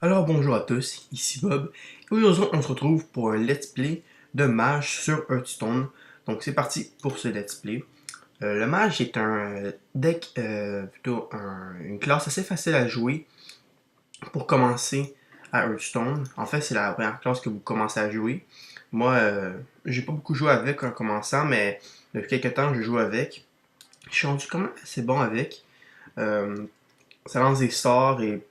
Alors bonjour à tous, ici Bob, et aujourd'hui on se retrouve pour un let's play de Mage sur Hearthstone. Donc c'est parti pour ce let's play. Le Mage est un deck, une classe assez facile à jouer pour commencer à Hearthstone. En fait c'est la première classe que vous commencez à jouer. Moi j'ai pas beaucoup joué avec en commençant, mais depuis quelques temps je joue avec. Je suis rendu quand même assez bon avec. Euh, Ça lance des sorts et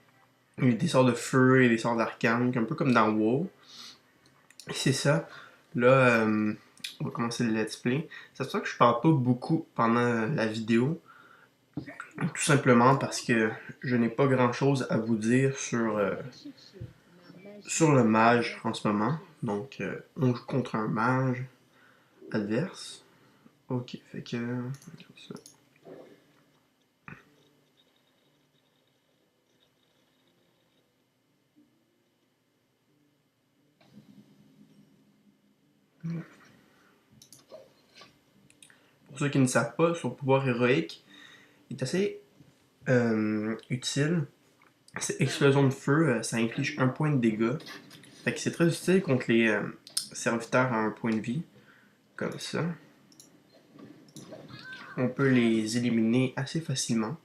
des sorts de feu et des sorts d'arcane, un peu comme dans WoW. C'est ça. Là, on va commencer le let's play. C'est pour ça que je parle pas beaucoup pendant la vidéo. Tout simplement parce que je n'ai pas grand chose à vous dire sur le mage en ce moment. Donc, on joue contre un mage adverse. Ok, fait que. Comme ça. Pour ceux qui ne savent pas, son pouvoir héroïque est assez utile. C'est explosion de feu, ça inflige un point de dégâts. Fait que c'est très utile contre les serviteurs à un point de vie, comme ça. On peut les éliminer assez facilement.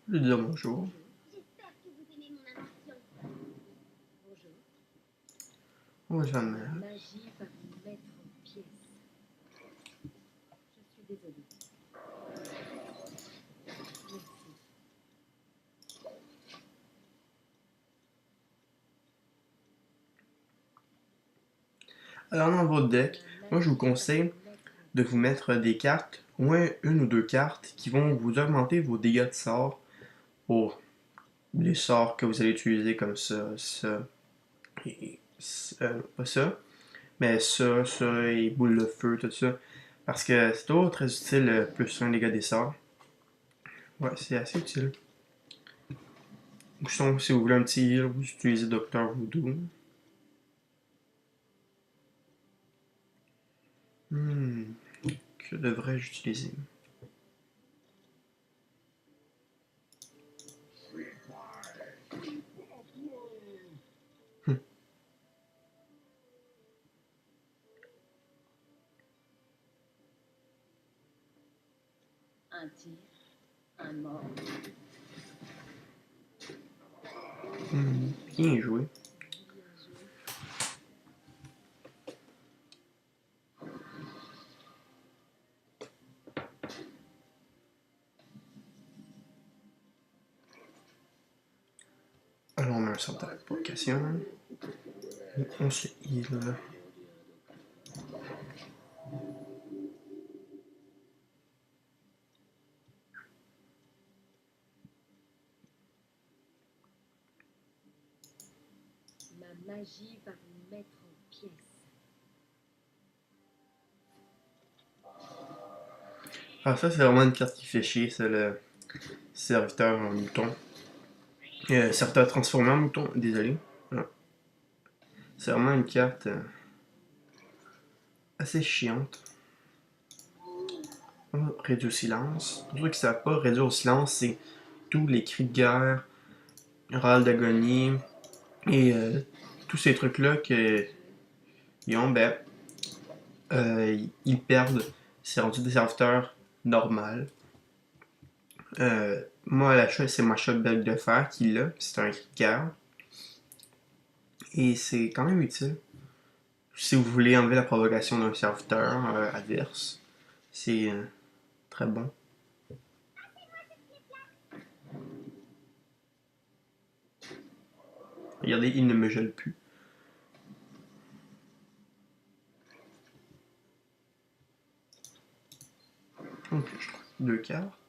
Je vais dire bonjour. Oh, jamais. Alors, dans votre deck, moi je vous conseille de vous mettre des cartes, au moins une ou deux cartes, qui vont vous augmenter vos dégâts de sort pour les sorts que vous allez utiliser comme ça, et pas ça, mais ça et boule de feu, tout ça. Parce que c'est toujours très utile, plus un dégât des sorts. Ouais, c'est assez utile. Ou sinon, si vous voulez un petit heal, vous utilisez Docteur Voodoo. Hmm, que devrais-je utiliser? Hmm. Bien joué. Alors, on met un centre de provocation. On se heal. Ah, ça, c'est vraiment une carte qui fait chier, c'est le serviteur en mouton. Serviteur transformé en mouton, désolé. Ah, c'est vraiment une carte assez chiante. Oh, réduire au silence. Pour ceux qui ne savent pas, réduire au silence, c'est tous les cris de guerre, râles d'agonie et tous ces trucs-là qu'ils ont, ben, ils perdent. C'est rendu des serviteurs normaux. Moi, la chose, c'est ma shotbag de fer qui l'a. C'est un cri de guerre. Et c'est quand même utile. Si vous voulez enlever la provocation d'un serviteur adverse, c'est très bon. Regardez, il ne me gèle plus. Ok, je trouve deux cartes.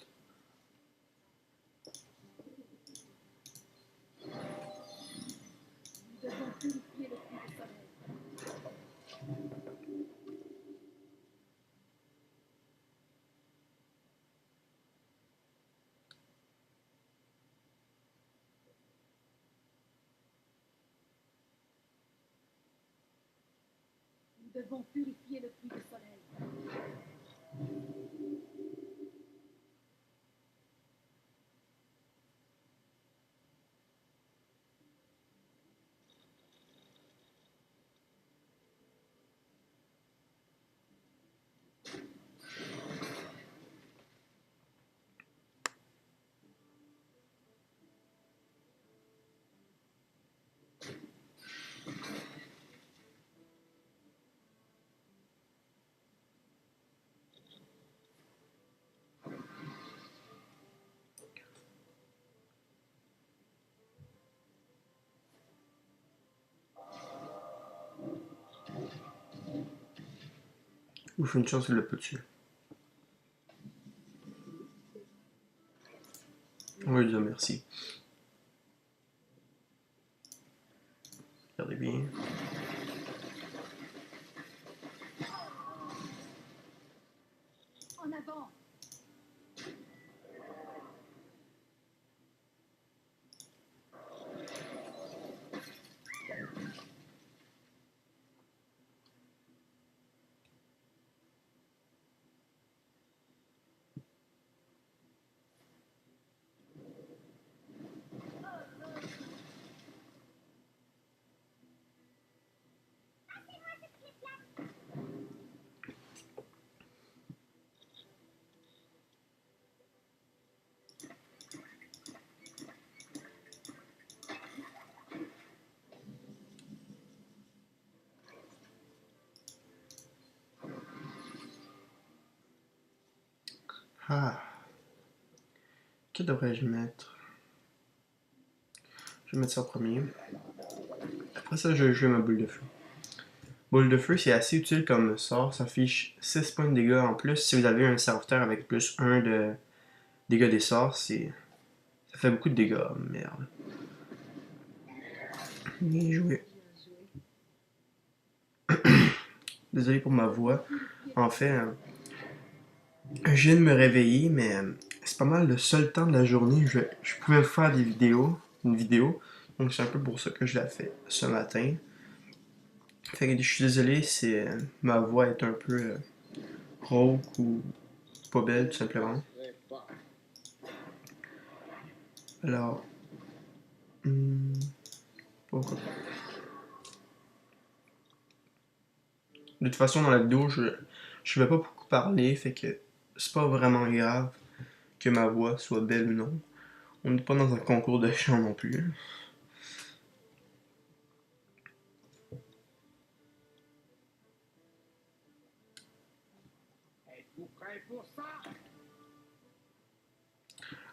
Ou j'ai une chance qu'il l'a pas tué. On va lui dire merci. Regardez bien. En avant. Ah. Que devrais-je mettre? Je vais mettre ça en premier. Après ça, je vais jouer ma boule de feu. Boule de feu, c'est assez utile comme sort. Ça affiche 6 points de dégâts en plus. Si vous avez un serviteur avec plus 1 de dégâts des sorts, ça fait beaucoup de dégâts. Merde. Bien joué. Désolé pour ma voix. En fait, je viens de me réveiller, mais c'est pas mal le seul temps de la journée où je pouvais faire une vidéo. Donc c'est un peu pour ça que je l'ai fait ce matin. Fait que je suis désolé si ma voix est un peu rauque ou pas belle tout simplement. Alors, pourquoi pas. De toute façon, dans la vidéo, je vais pas beaucoup parler, fait que c'est pas vraiment grave que ma voix soit belle ou non. On n'est pas dans un concours de chant non plus.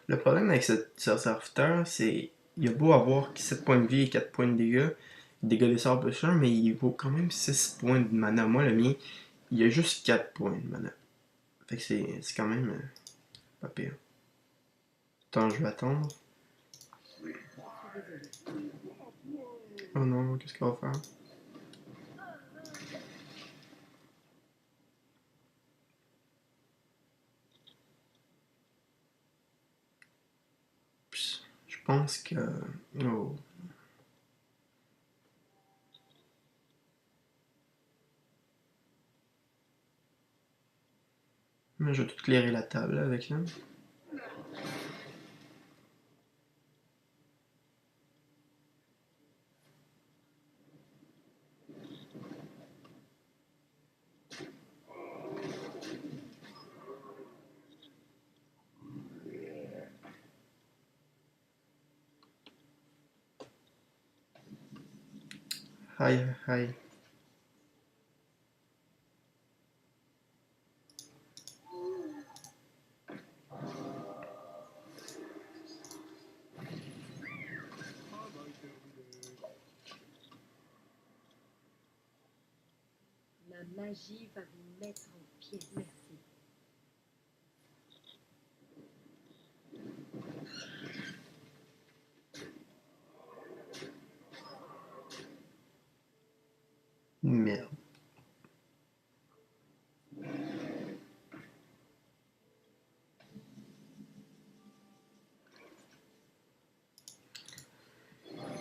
Le problème avec ce serviteur, c'est il a beau avoir 7 points de vie et 4 points de dégâts des sorts plus 1, mais il vaut quand même 6 points de mana. Moi, le mien, il a juste 4 points de mana. Fait que c'est quand même pas pire. Attends, je vais attendre. Oh non, qu'est-ce qu'on va faire? Je pense que... Oh. Mais je vais tout clairer la table avec ça. Aïe, aïe. La magie va vous mettre en pied. Merci. Merde.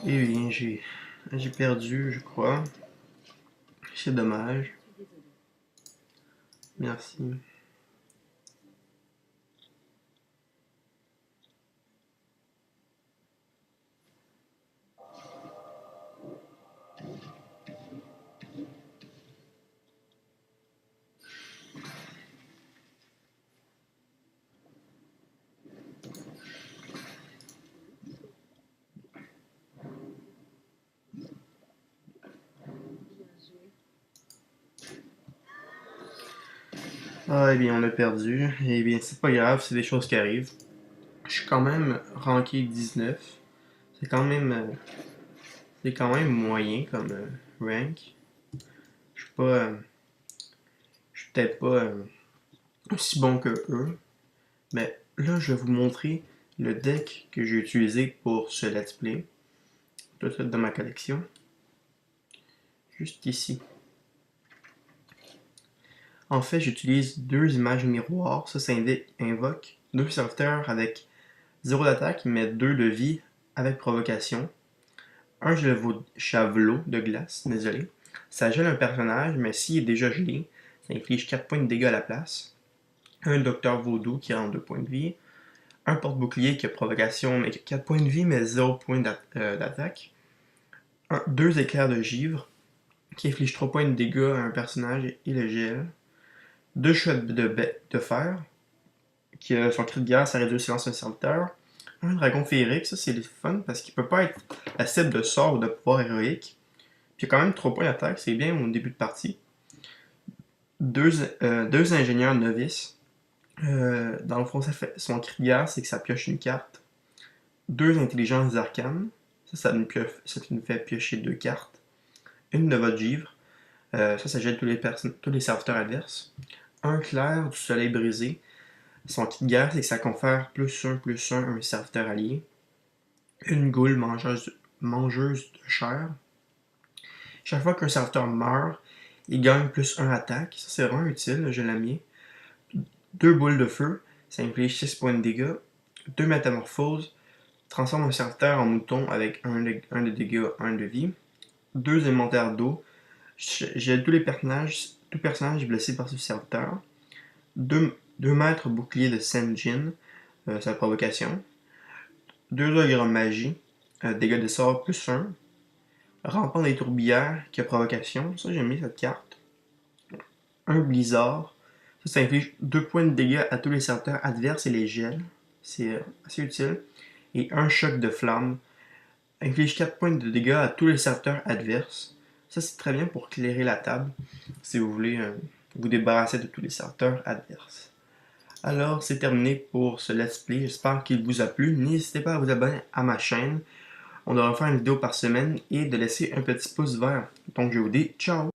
Eh bien, j'ai perdu, je crois. C'est dommage. Je suis désolée. Merci. Bien joué. Ah, eh bien, on a perdu. Eh bien, c'est pas grave, c'est des choses qui arrivent. Je suis quand même ranké 19. C'est quand même, c'est quand même moyen comme rank. Je suis pas, je suis suis peut-être pas aussi bon que eux, mais là, je vais vous montrer le deck que j'ai utilisé pour ce let's play. Tout ça dans ma collection. Juste ici. En fait, j'utilise deux images miroirs. Ça invoque deux serviteurs avec 0 d'attaque, mais 2 de vie avec provocation. Un javelot de glace, désolé. Ça gèle un personnage, mais s'il est déjà gelé, ça inflige 4 points de dégâts à la place. Un docteur vaudou qui rend 2 points de vie. Un porte-bouclier qui a provocation, mais 4 points de vie, mais 0 points d'attaque. Deux éclairs de givre qui infligent 3 points de dégâts à un personnage et le gel. Deux chouettes de fer qui a son cri de guerre, ça réduit le silence d'un serviteur. Un dragon féerique, ça c'est le fun parce qu'il peut pas être la cible de sort ou de pouvoir héroïque. Puis il y a quand même 3 points d'attaque, c'est bien au début de partie. Deux ingénieurs novices. Dans le fond, son cri de guerre, c'est que ça pioche une carte. Deux intelligences arcanes. Ça nous fait piocher 2 cartes. Une de votre givre. Ça gèle tous les serviteurs adverses. Un clair du soleil brisé. Son kit de guerre, c'est que ça confère +1/+1 à un serviteur allié. Une goule mangeuse de chair. Chaque fois qu'un serviteur meurt, il gagne +1 attaque. Ça, c'est vraiment utile, je l'aime bien. Deux boules de feu, ça inflige 6 points de dégâts. Deux métamorphoses, transforme un serviteur en mouton avec 1 de dégâts, 1 de vie. Deux élémentaires d'eau, gèle tout personnage blessé par ce serviteur. Deux maîtres boucliers de Senjin, sa provocation. Deux ogres magie, dégâts de sort +1. Rampant des tourbières qui a provocation, ça j'aime bien cette carte. Un blizzard, ça inflige 2 points de dégâts à tous les serviteurs adverses et les gels, c'est assez utile. Et un choc de flamme, inflige 4 points de dégâts à tous les serviteurs adverses. Ça c'est très bien pour clairer la table, si vous voulez vous débarrasser de tous les serviteurs adverses. Alors, c'est terminé pour ce let's play. J'espère qu'il vous a plu. N'hésitez pas à vous abonner à ma chaîne. On devrait faire une vidéo par semaine et de laisser un petit pouce vert. Donc, je vous dis ciao!